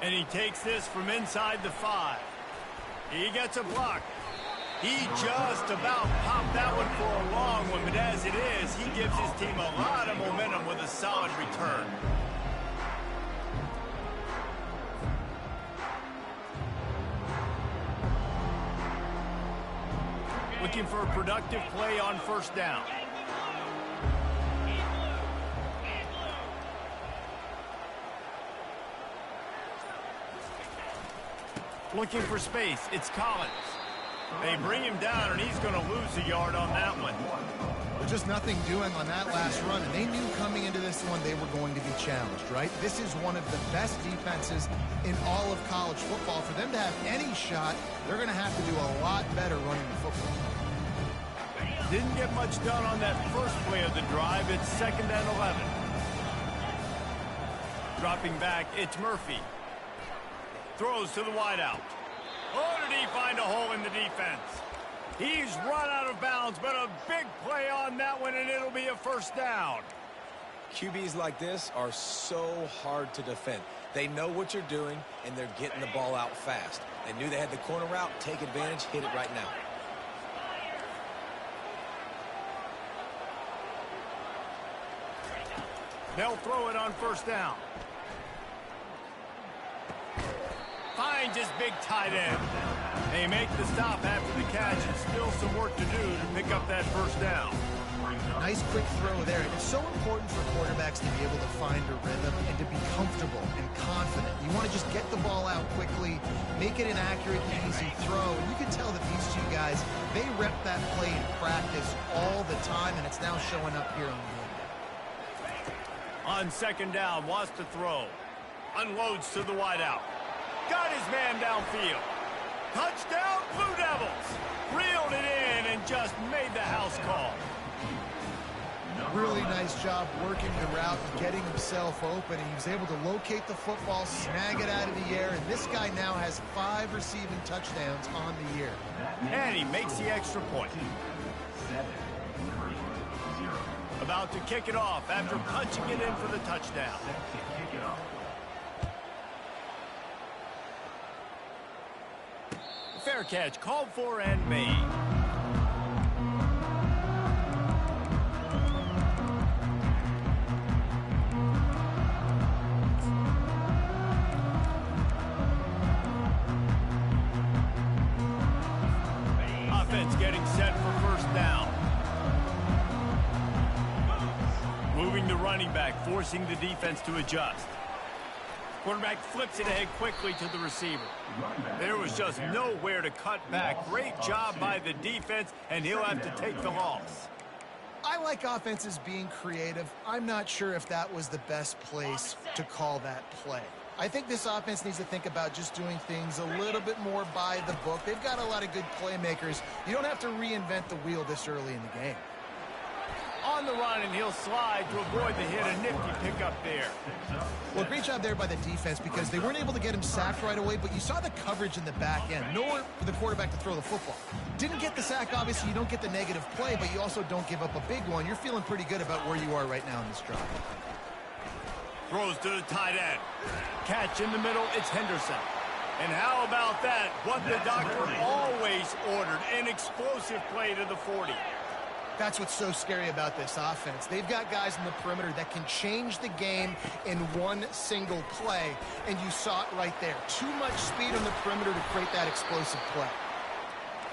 And he takes this from inside the 5. He gets a block. He just about popped that one for a long one, but as it is, he gives his team a lot of momentum with a solid return. Looking for a productive play on first down. Looking for space. It's Collins. They bring him down, and he's going to lose a yard on that one. There's just nothing doing on that last run, and they knew coming into this one they were going to be challenged, right? This is one of the best defenses in all of college football. For them to have any shot, they're going to have to do a lot better running the football. Didn't get much done on that first play of the drive. It's 2nd and 11. Dropping back, it's Murphy. Throws to the wideout. Oh, did he find a hole in the defense? He's run out of bounds, but a big play on that one, and it'll be a first down. QBs like this are so hard to defend. They know what you're doing, and they're getting the ball out fast. They knew they had the corner route. Take advantage. Hit it right now. They'll throw it on first down. Finds his big tight end. They make the stop after the catch, and still some work to do to pick up that first down. Nice quick throw there. It's so important for quarterbacks to be able to find a rhythm and to be comfortable and confident. You want to just get the ball out quickly, make it an accurate, easy throw. And you can tell that these two guys, they rep that play in practice all the time, and it's now showing up here on the game. On second down, wants to throw. Unloads to the wideout. Got his man downfield. Touchdown, Blue Devils. Reeled it in and just made the house call. Really nice job working the route and getting himself open. He was able to locate the football, snag it out of the air, and this guy now has 5 receiving touchdowns on the year. And he makes the extra point. About to kick it off after punching it in for the touchdown. Fair catch, called for and made. Offense getting set for first down. Moving the running back, forcing the defense to adjust. Quarterback flips it ahead quickly to the receiver. There was just nowhere to cut back. Great job by the defense, and he'll have to take the loss. I like offenses being creative. I'm not sure if that was the best place to call that play. I think this offense needs to think about just doing things a little bit more by the book. They've got a lot of good playmakers. You don't have to reinvent the wheel this early in the game. On the run, and he'll slide to avoid the hit. A nifty pickup there. Well, great job there by the defense because they weren't able to get him sacked right away, but you saw the coverage in the back end. Nowhere for the quarterback to throw the football. Didn't get the sack, obviously. You don't get the negative play, but you also don't give up a big one. You're feeling pretty good about where you are right now in this drive. Throws to the tight end. Catch in the middle, it's Henderson. And how about that? What the doctor always ordered, an explosive play to the 40. That's what's so scary about this offense. They've got guys in the perimeter that can change the game in one single play, and you saw it right there. Too much speed on the perimeter to create that explosive play.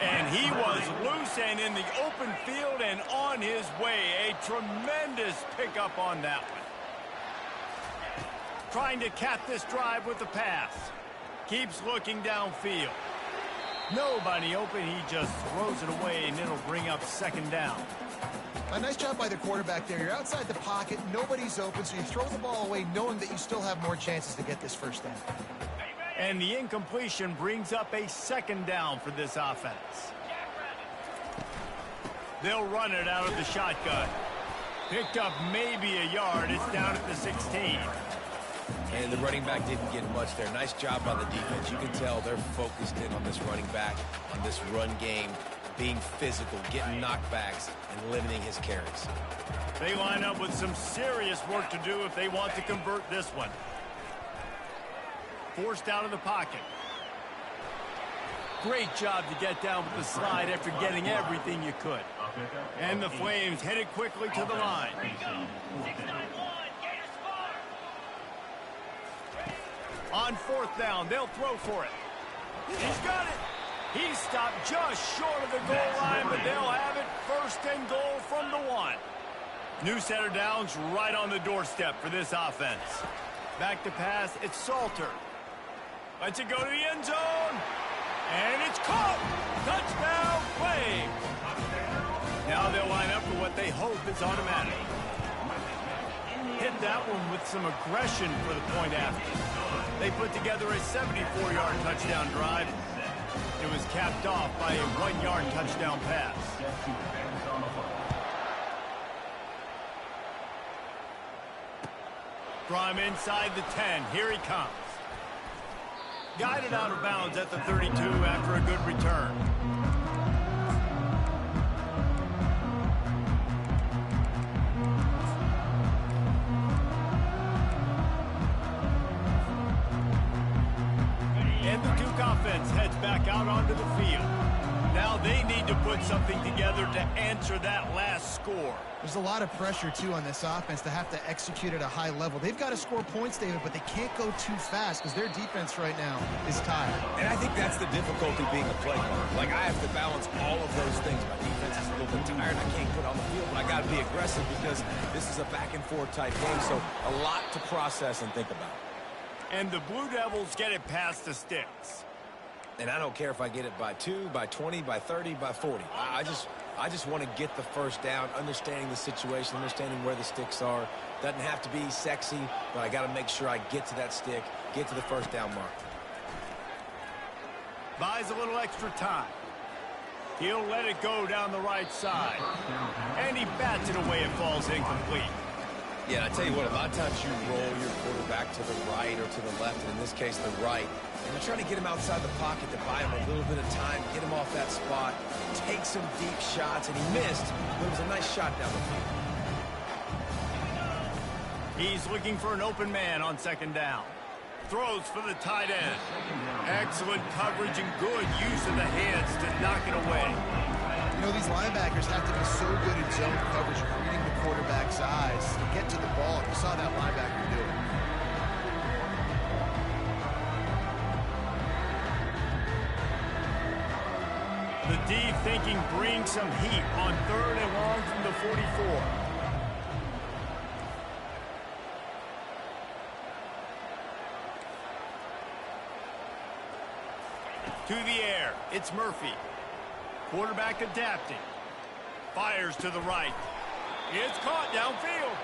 And he was loose and in the open field and on his way. A tremendous pickup on that one. Trying to cap this drive with the pass. Keeps looking downfield. Nobody open, he just throws it away, and it'll bring up second down. A nice job by the quarterback there. You're outside the pocket, nobody's open, so you throw the ball away knowing that you still have more chances to get this first down. And the incompletion brings up a second down for this offense. They'll run it out of the shotgun. Picked up maybe a yard. It's down at the 16. And the running back didn't get much there. Nice job by the defense. You can tell they're focused in on this running back, on this run game, being physical, getting knockbacks, and limiting his carries. They line up with some serious work to do if they want to convert this one. forced out of the pocket. Great job to get down with the slide after getting everything you could. And the Flames headed quickly to the line. On fourth down, they'll throw for it. He's got it. He stopped just short of the goal line, but they'll have it first and goal from the 1. New center downs right on the doorstep for this offense. Back to pass, it's Salter. Lets it go to the end zone. And it's caught. Touchdown, Flames. Now they'll line up for what they hope is automatic. Hit that one with some aggression for the point after. They put together a 74-yard touchdown drive. It was capped off by a 1-yard touchdown pass. From inside the 10, here he comes. Guided out of bounds at the 32 after a good return. And the Duke offense heads back out onto the field. Now they need to put something together to answer that last score. There's a lot of pressure, too, on this offense to have to execute at a high level. They've got to score points, David, but they can't go too fast because their defense right now is tired. And I think that's the difficulty being a play caller. Like, I have to balance all of those things. My defense is a little bit tired. I can't put on the field, but I got to be aggressive because this is a back-and-forth type game, so a lot to process and think about. And the Blue Devils get it past the sticks. And I don't care if I get it by 2, by 20, by 30, by 40. I just want to get the first down, understanding the situation, understanding where the sticks are. Doesn't have to be sexy, but I got to make sure I get to that stick, get to the first down mark. Buys a little extra time. He'll let it go down the right side. And he bats it away. It falls incomplete. Yeah, and I tell you what, a lot of times you roll your quarterback to the right or to the left, and in this case, the right. And you're trying to get him outside the pocket to buy him a little bit of time, get him off that spot, take some deep shots, and he missed, but it was a nice shot down the field. He's looking for an open man on second down. Throws for the tight end. Excellent coverage and good use of the hands to knock it away. You know, these linebackers have to be so good in zone coverage, reading the quarterback's eyes to get to the ball. You saw that linebacker do it. The D thinking brings some heat on 3rd and long from the 44. To the air, it's Murphy. Quarterback adapting. Fires to the right. It's caught downfield.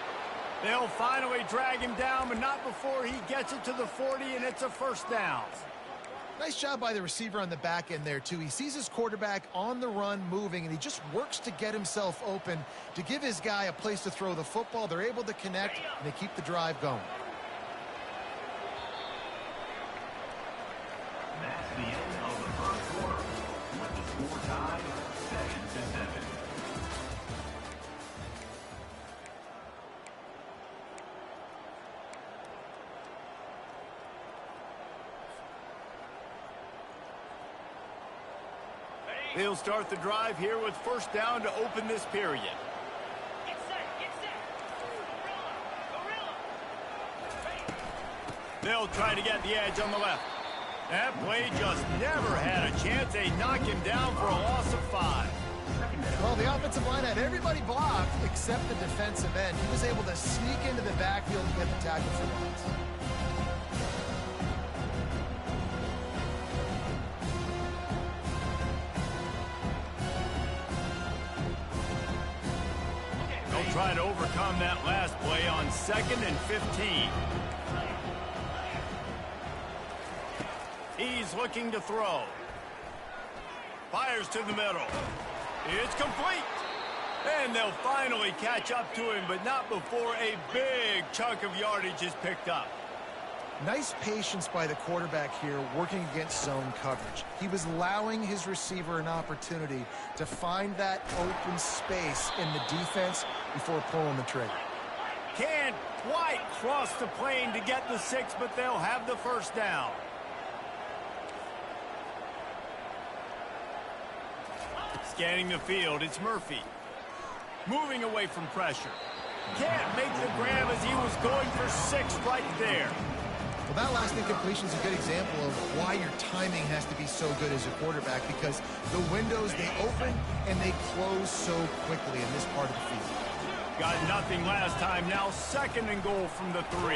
They'll finally drag him down, but not before he gets it to the 40, and it's a first down. Nice job by the receiver on the back end there, too. He sees his quarterback on the run moving, and he just works to get himself open to give his guy a place to throw the football. They're able to connect, and they keep the drive going. That's the end of the first quarter. With the score tied 7-7. They'll start the drive here with first down to open this period. Get set. Gorilla. They'll try to get the edge on the left. That play just never had a chance. They knock him down for a loss of 5. Well, the offensive line had everybody blocked except the defensive end. He was able to sneak into the backfield and get the tackle for loss. They'll try to overcome that last play on 2nd and 15. He's looking to throw. Fires to the middle. It's complete. And they'll finally catch up to him, but not before a big chunk of yardage is picked up. Nice patience by the quarterback here working against zone coverage. He was allowing his receiver an opportunity to find that open space in the defense before pulling the trigger. Can't quite cross the plane to get the 6, but they'll have the first down. Scanning the field, it's Murphy. Moving away from pressure. Can't make the grab as he was going for 6 right there. Well, that last incompletion is a good example of why your timing has to be so good as a quarterback, because the windows, they open and they close so quickly in this part of the field. Got nothing last time, now 2nd and goal from the 3.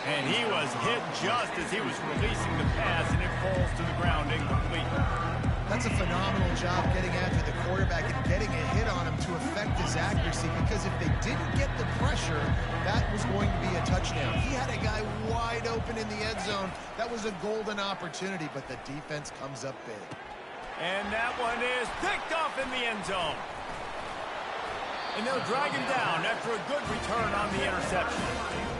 And he was hit just as he was releasing the pass, and it falls to the ground incomplete. That's a phenomenal job getting after the quarterback and getting a hit on him to affect his accuracy, because if they didn't get the pressure, that was going to be a touchdown. He had a guy wide open in the end zone. That was a golden opportunity, but the defense comes up big. And that one is picked off in the end zone. And they'll drag him down after a good return on the interception.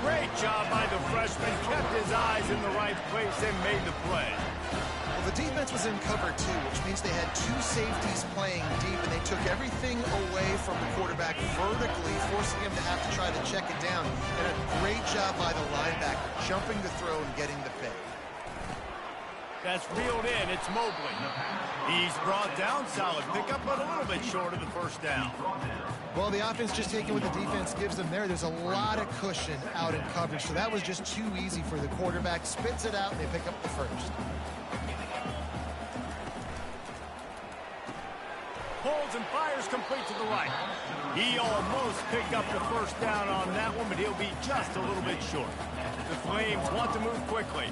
Great job by the freshman. Kept his eyes in the right place and made the play. Well, the defense was in cover 2, which means they had 2 safeties playing deep, and they took everything away from the quarterback vertically, forcing him to have to try to check it down. And a great job by the linebacker, jumping the throw and getting the pick. That's reeled in. It's Mobley. He's brought down. Solid pickup, but a little bit short of the first down. Well, the offense just taking what the defense gives them there. There's a lot of cushion out in coverage, so that was just too easy for the quarterback. Spits it out, and they pick up the first. Holds and fires complete to the right. He almost picked up the first down on that one, but he'll be just a little bit short. The Flames want to move quickly.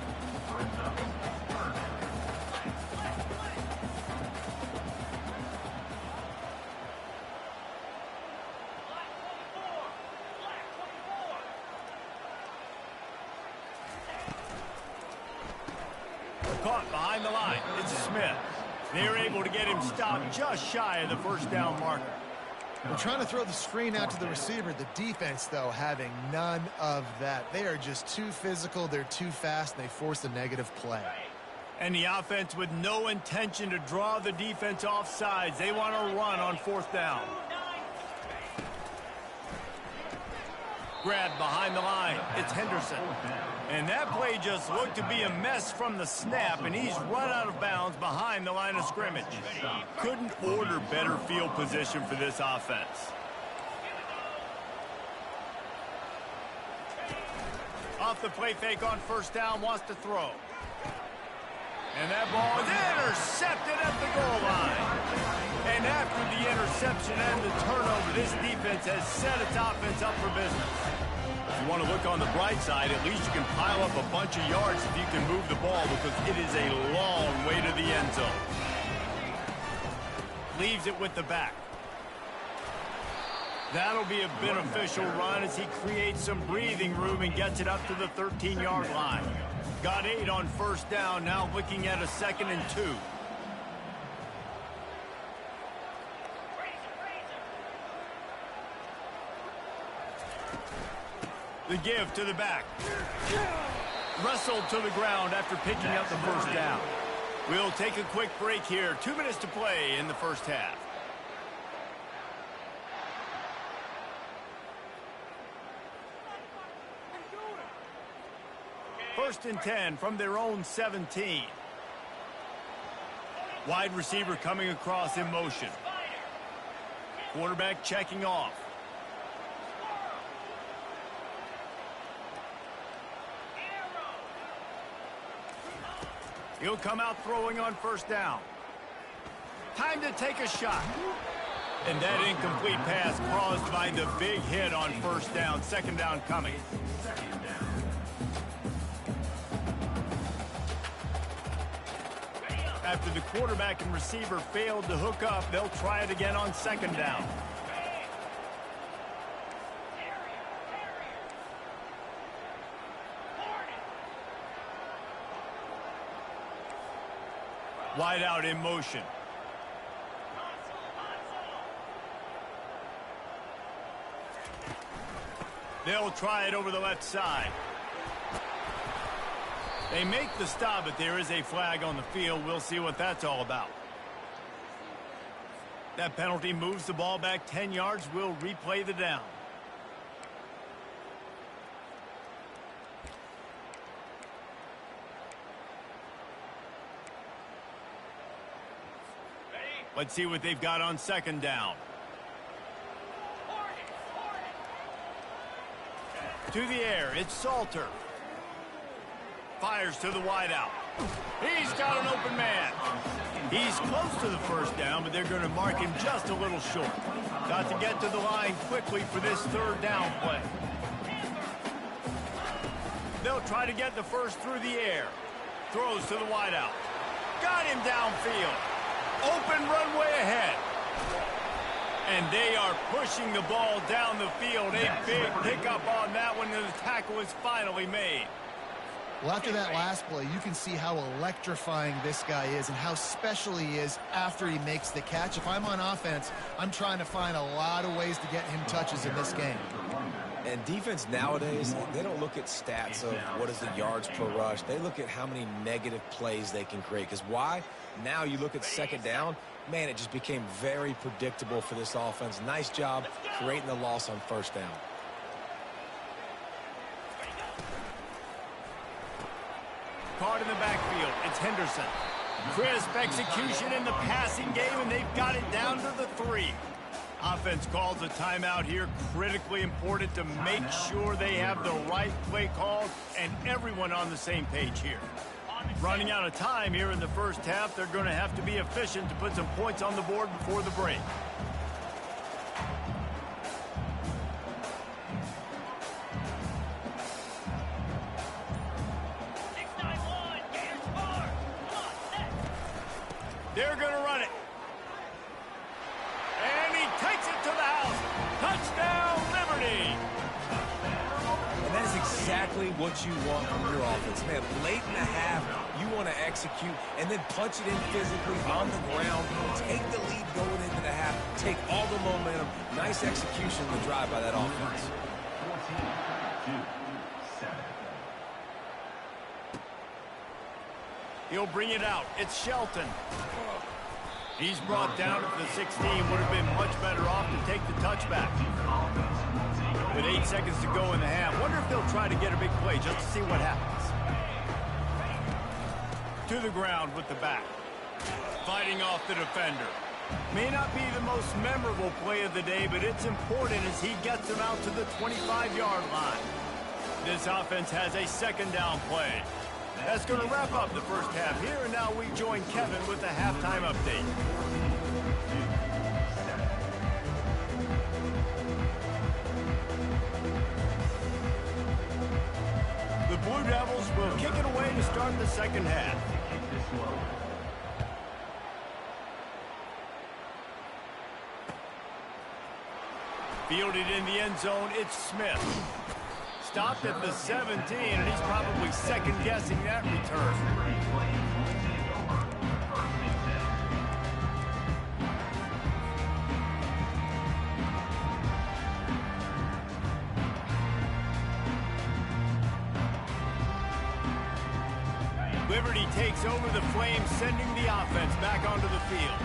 Caught behind the line. It's Smith. They're able to get him stopped just shy of the first down marker. We're trying to throw the screen out to the receiver. The defense, though, having none of that. They are just too physical. They're too fast, and they force a negative play. And the offense with no intention to draw the defense off sides. They want to run on 4th down. Grab behind the line. It's Henderson. And that play just looked to be a mess from the snap, and he's run out of bounds behind the line of scrimmage. Couldn't order better field position for this offense. Off the play fake on 1st down, wants to throw. And that ball is intercepted at the goal line. And after the interception and the turnover, this defense has set its offense up for business. If you want to look on the bright side, at least you can pile up a bunch of yards if you can move the ball, because it is a long way to the end zone. Leaves it with the back. That'll be a beneficial run as he creates some breathing room and gets it up to the 13-yard line. Got 8 on 1st down, now looking at a 2nd and 2. The give to the back. Wrestled to the ground after picking up the first down. We'll take a quick break here. 2 minutes to play in the first half. First and 10 from their own 17. Wide receiver coming across in motion. Quarterback checking off. He'll come out throwing on 1st down. Time to take a shot. And that incomplete pass caused by the big hit on 1st down. 2nd down coming. After the quarterback and receiver failed to hook up, they'll try it again on 2nd down. Wide out in motion. They'll try it over the left side. They make the stop, but there is a flag on the field. We'll see what that's all about. That penalty moves the ball back 10 yards. We'll replay the down. Let's see what they've got on second down. To the air, it's Salter. Fires to the wideout. He's got an open man. He's close to the first down, but they're going to mark him just a little short. Got to get to the line quickly for this third down play. They'll try to get the first through the air. Throws to the wideout. Got him downfield. Open runway ahead. And they are pushing the ball down the field. A big pickup on that one, and the tackle is finally made. Well, after that last play, you can see how electrifying this guy is and how special he is after he makes the catch. If I'm on offense, I'm trying to find a lot of ways to get him touches in this game. And defense nowadays, they don't look at stats of what is the yards per rush. They look at how many negative plays they can create. Because why? Now you look at second down, man, it just became very predictable for this offense. Nice job creating the loss on first down. Caught in the backfield, it's Henderson. Crisp execution in the passing game, and they've got it down to the 3. Offense calls a timeout here. Critically important to make sure they have the right play called and everyone on the same page here. Running out of time here in the first half, they're going to have to be efficient to put some points on the board before the break. They're going to run it. And he takes it to the house. Touchdown, Liberty. And that is exactly what you want from your offense. Man, late in the half, you want to execute and then punch it in physically on the ground. Take the lead going into the half. Take all the momentum. Nice execution on the drive by that offense. 14-7. He'll bring it out. It's Shelton. He's brought down at the 16. Would have been much better off to take the touchback. With 8 seconds to go in the half, wonder if they'll try to get a big play just to see what happens. To the ground with the back. Fighting off the defender. May not be the most memorable play of the day, but it's important as he gets them out to the 25-yard line. This offense has a second down play. That's going to wrap up the first half here, and now we join Kevin with the halftime update. The Blue Devils will kick it away to start the second half. Fielded in the end zone, it's Smith. Stopped at the 17, and he's probably second-guessing that return. Liberty takes over the Flames, sending the offense back onto the field.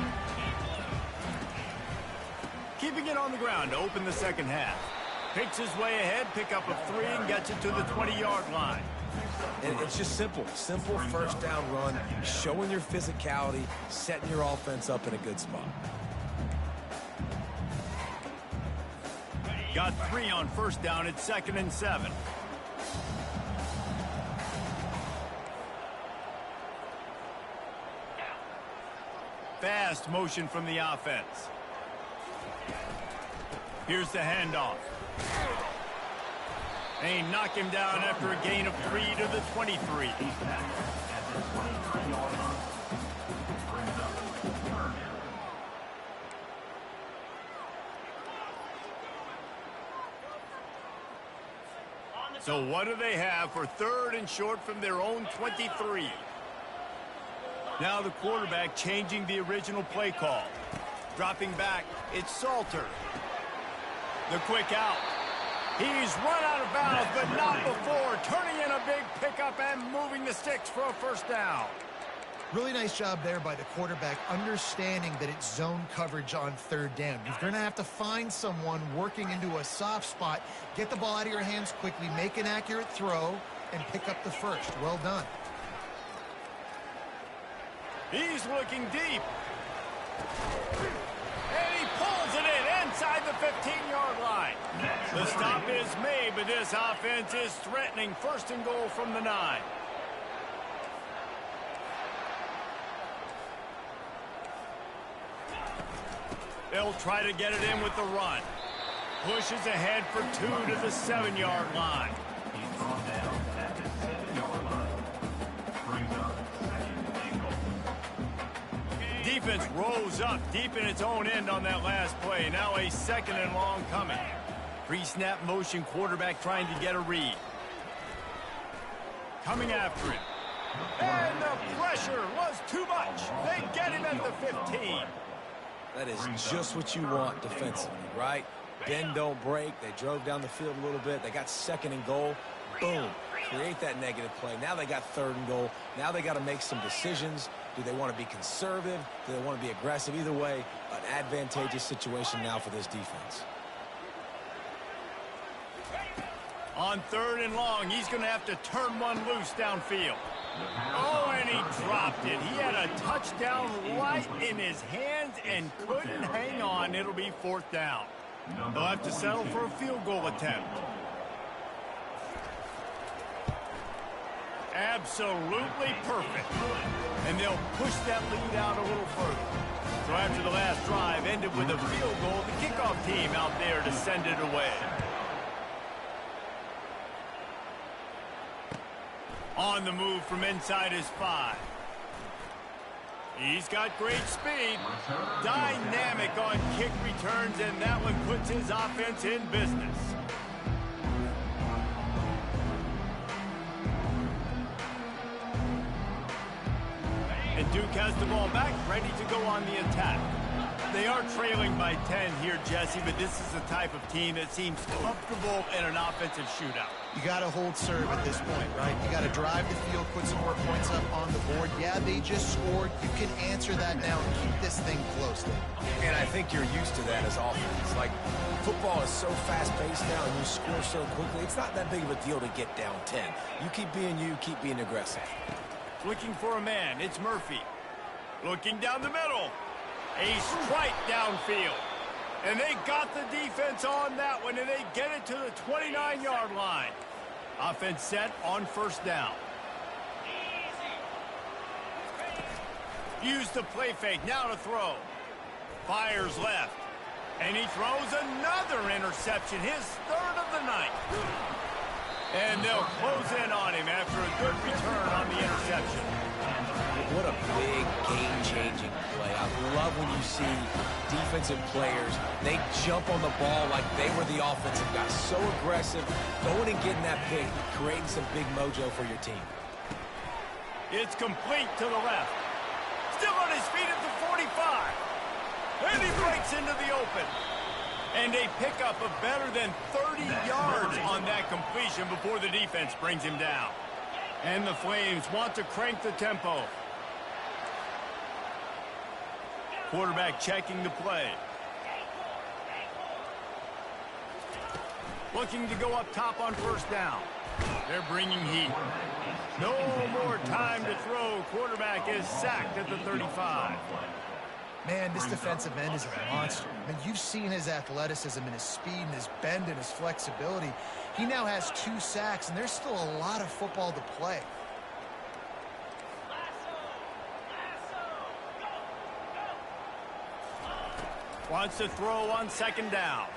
Keeping it on the ground to open the second half. Picks his way ahead, pick up a 3, and gets it to the 20-yard line. And it's just simple. Simple first down run, showing your physicality, setting your offense up in a good spot. Got 3 on first down at 2nd and 7. Fast motion from the offense. Here's the handoff. They knock him down after a gain of 3 to the 23. So what do they have for 3rd and short from their own 23? Now the quarterback changing the original play call. Dropping back, it's Salter. The quick out. He's run out of bounds, but not before. Turning in a big pickup and moving the sticks for a first down. Really nice job there by the quarterback, understanding that it's zone coverage on 3rd down. You're going to have to find someone working into a soft spot, get the ball out of your hands quickly, make an accurate throw, and pick up the first. Well done. He's looking deep. And he pulls it in inside the 15-yard line. The stop is made, but this offense is threatening first and goal from the 9. They'll try to get it in with the run. Pushes ahead for 2 to the 7-yard line. He's brought down at the 7-yard line. Brings up second and goal. Defense rose up deep in its own end on that last play. Now a second and long coming. Pre-snap motion quarterback trying to get a read. Coming after it. And the pressure was too much. They get him at the 15. That is just what you want defensively, right? Bend, don't break. They drove down the field a little bit. They got second and goal. Boom. Create that negative play. Now they got third and goal. Now they got to make some decisions. Do they want to be conservative? Do they want to be aggressive? Either way, an advantageous situation now for this defense. On 3rd and long, he's going to have to turn one loose downfield. Oh, and he dropped it. He had a touchdown right in his hands and couldn't hang on. It'll be 4th down. They'll have to settle for a field goal attempt. Absolutely perfect. And they'll push that lead out a little further. So after the last drive ended with a field goal, the kickoff team out there to send it away. On the move from inside his 5. He's got great speed. Dynamic on kick returns, and that one puts his offense in business. And Duke has the ball back, ready to go on the attack. They are trailing by 10 here, Jesse, but this is the type of team that seems comfortable in an offensive shootout. You got to hold serve at this point, right? You got to drive the field, put some more points up on the board. Yeah, they just scored. You can answer that now and keep this thing close. And I think you're used to that as offense. Like, football is so fast-paced now and you score so quickly, it's not that big of a deal to get down 10. You keep being aggressive. Looking for a man, it's Murphy. Looking down the middle. A strike downfield. And they got the defense on that one, and they get it to the 29-yard line. Offense set on 1st down. Use the play fake, now to throw. Fires left. And he throws another interception, his 3rd of the night. And they'll close in on him after a good return on the interception. What a big game-changing play. I love when you see defensive players, they jump on the ball like they were the offensive guys. So aggressive, going and getting that pick, creating some big mojo for your team. It's complete to the left. Still on his feet at the 45. And he breaks into the open. And a pickup of better than 30 yards on that completion before the defense brings him down. And the Flames want to crank the tempo. Quarterback checking the play. Looking to go up top on 1st down. They're bringing heat. No more time to throw. Quarterback is sacked at the 35. Man, this defensive end is a monster. I mean, you've seen his athleticism and his speed and his bend and his flexibility. He now has 2 sacks, and there's still a lot of football to play. Wants to throw on 2nd down.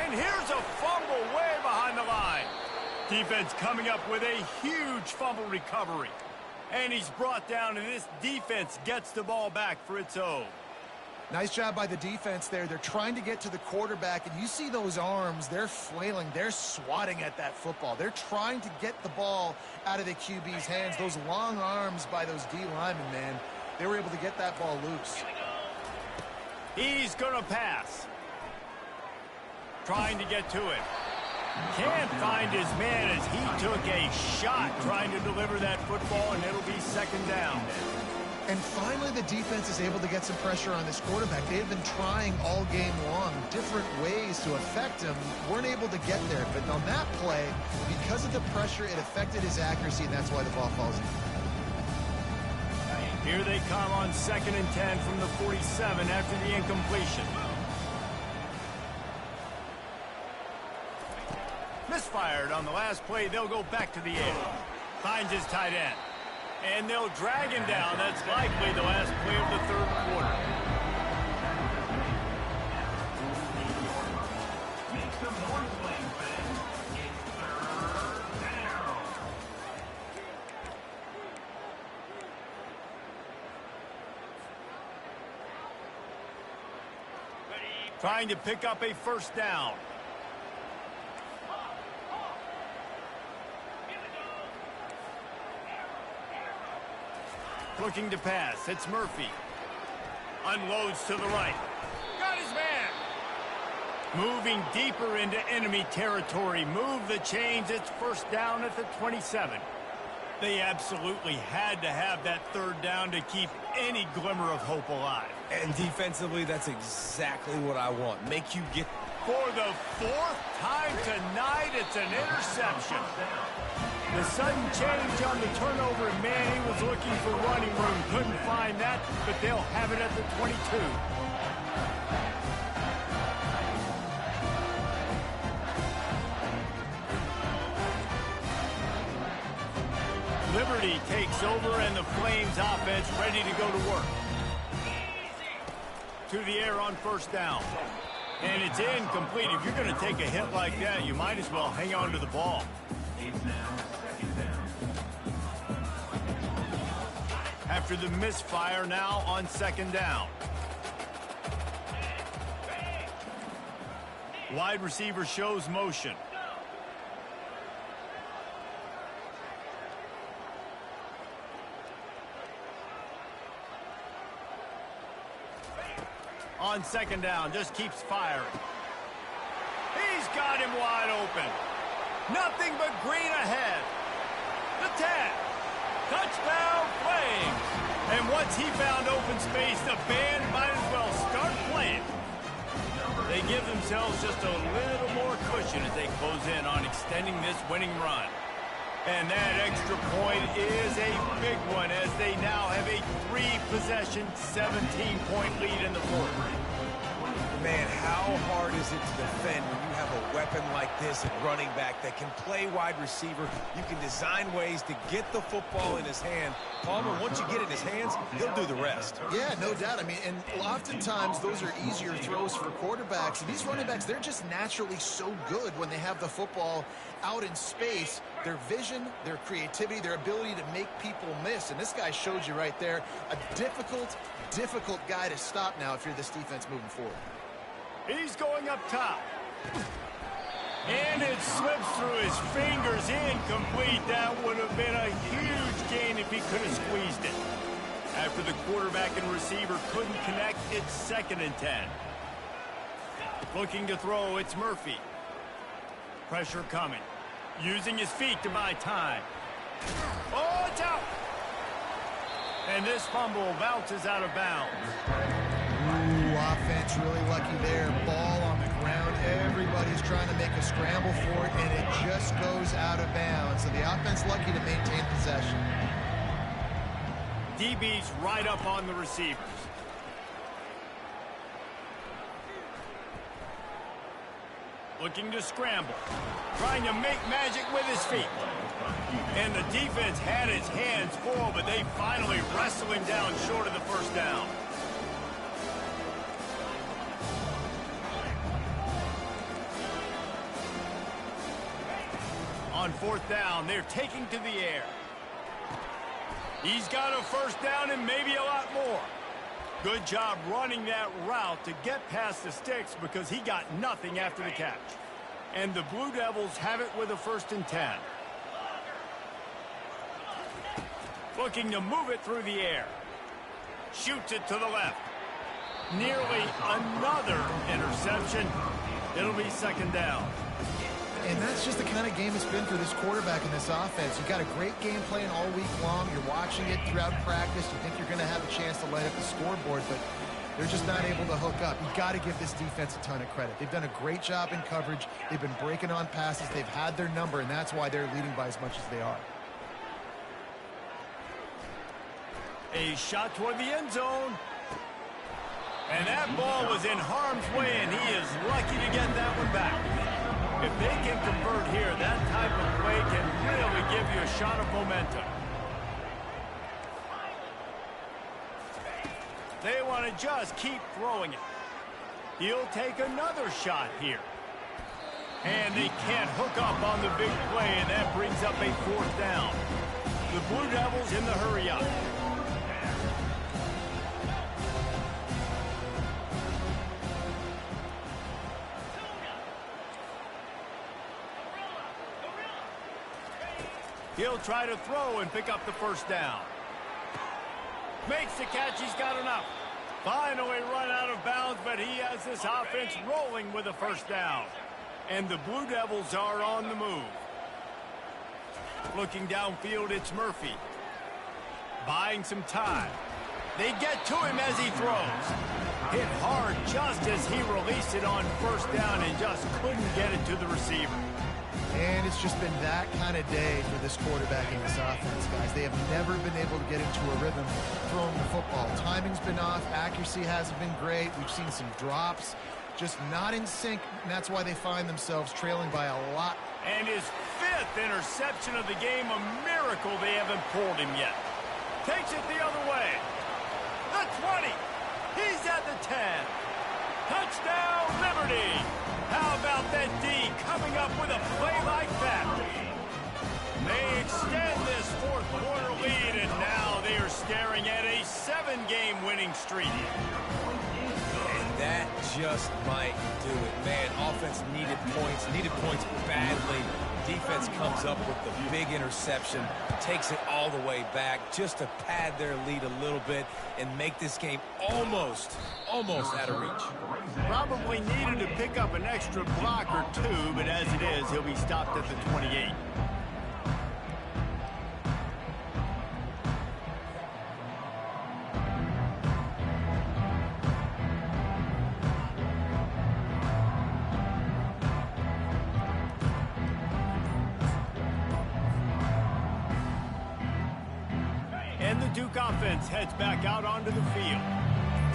And here's a fumble way behind the line. Defense coming up with a huge fumble recovery. And he's brought down, and this defense gets the ball back for its own. Nice job by the defense there. They're trying to get to the quarterback, and you see those arms. They're flailing. They're swatting at that football. They're trying to get the ball out of the QB's hands. Those long arms by those D linemen, man, they were able to get that ball loose. He's going to pass. Trying to get to it. Can't find his man as he took a shot trying to deliver that football, and it'll be 2nd down. And finally, the defense is able to get some pressure on this quarterback. They have been trying all game long different ways to affect him. Weren't able to get there. But on that play, because of the pressure, it affected his accuracy, and that's why the ball falls in. Here they come on 2nd and 10 from the 47 after the incompletion. Misfired on the last play. They'll go back to the air. Finds his tight end. And they'll drag him down. That's likely the last play of the 3rd quarter. Make some noise, Flames fans. It's 3rd down. Trying to pick up a 1st down. Looking to pass. It's Murphy. Unloads to the right. Got his man. Moving deeper into enemy territory. Move the chains. It's 1st down at the 27. They absolutely had to have that 3rd down to keep any glimmer of hope alive. And defensively, that's exactly what I want. Make you get... For the 4th time tonight, it's an interception. The sudden change on the turnover, and man, he was looking for running room. Couldn't find that, but they'll have it at the 22. Liberty takes over, and the Flames offense ready to go to work. To the air on 1st down. And it's incomplete. If you're going to take a hit like that, you might as well hang on to the ball. It's now 2nd down. After the misfire, now on 2nd down. Wide receiver shows motion. On 2nd down, just keeps firing. He's got him wide open. Nothing but green ahead. The 10. Touchdown, Flames. And once he found open space, the band might as well start playing. They give themselves just a little more cushion as they close in on extending this winning run. And that extra point is a big one as they now have a 3-possession, 17-point lead in the 4th. Man, how hard is it to defend when you have a weapon like this at running back that can play wide receiver? You can design ways to get the football in his hand. Palmer, once you get it in his hands, he'll do the rest. Yeah, no doubt. I mean, and oftentimes those are easier throws for quarterbacks. And these running backs, they're just naturally so good when they have the football out in space. Their vision, their creativity, their ability to make people miss. And this guy showed you right there, a difficult guy to stop now if you're this defense moving forward. He's going up top. And it slips through his fingers, incomplete. That would have been a huge gain if he could have squeezed it. After the quarterback and receiver couldn't connect, it's 2nd and 10. Looking to throw, it's Murphy. Pressure coming. Using his feet to buy time. Oh, it's out. And this fumble bounces out of bounds. Ooh, offense really lucky there. Ball on the ground. Everybody's trying to make a scramble for it, and it just goes out of bounds. So the offense lucky to maintain possession. DB's right up on the receivers. Looking to scramble. Trying to make magic with his feet. And the defense had his hands full, but they finally wrestle him down short of the 1st down. On 4th down, they're taking to the air. He's got a 1st down and maybe a lot more. Good job running that route to get past the sticks because he got nothing after the catch. And the Blue Devils have it with a 1st and 10. Looking to move it through the air. Shoots it to the left. Nearly another interception. It'll be 2nd down. And that's just the kind of game it's been for this quarterback in this offense. You've got a great game plan all week long. You're watching it throughout practice. You think you're going to have a chance to light up the scoreboard, but they're just not able to hook up. You've got to give this defense a ton of credit. They've done a great job in coverage. They've been breaking on passes. They've had their number, and that's why they're leading by as much as they are. A shot toward the end zone. And that ball was in harm's way, and he is lucky to get that one back. If they can convert here, that type of play can really give you a shot of momentum. They want to just keep throwing it. He'll take another shot here. And they can't hook up on the big play, and that brings up a 4th down. The Blue Devils in the hurry up. He'll try to throw and pick up the 1st down. Makes the catch. He's got enough. Finally run out of bounds, but he has this offense rolling with a 1st down. And the Blue Devils are on the move. Looking downfield, it's Murphy. Buying some time. They get to him as he throws. Hit hard just as he released it on 1st down and just couldn't get it to the receiver. And it's just been that kind of day for this quarterback in this offense, guys. They have never been able to get into a rhythm throwing the football. Timing's been off. Accuracy hasn't been great. We've seen some drops. Just not in sync, and that's why they find themselves trailing by a lot. And his 5th interception of the game, a miracle they haven't pulled him yet. Takes it the other way. The 20. He's at the 10. Touchdown, Liberty. How about that D coming up with a play like that? They extend this 4th quarter lead, and now they are staring at a 7-game winning streak. And that just might do it. Man, offense needed points badly. Defense comes up with the big interception, takes it all the way back just to pad their lead a little bit and make this game almost out of reach. Probably needed to pick up an extra block or 2, but as it is, he'll be stopped at the 28. And the Duke offense heads back out onto the field.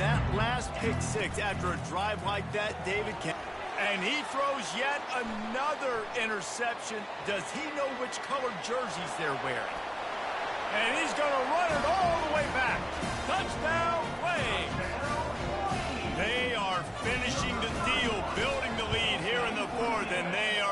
That last pick 6 after a drive like that, David can. And he throws yet another interception. Does he know which colored jerseys they're wearing? And he's going to run it all the way back. Touchdown, Flames. They are finishing the deal, building the lead here in the 4th, and they are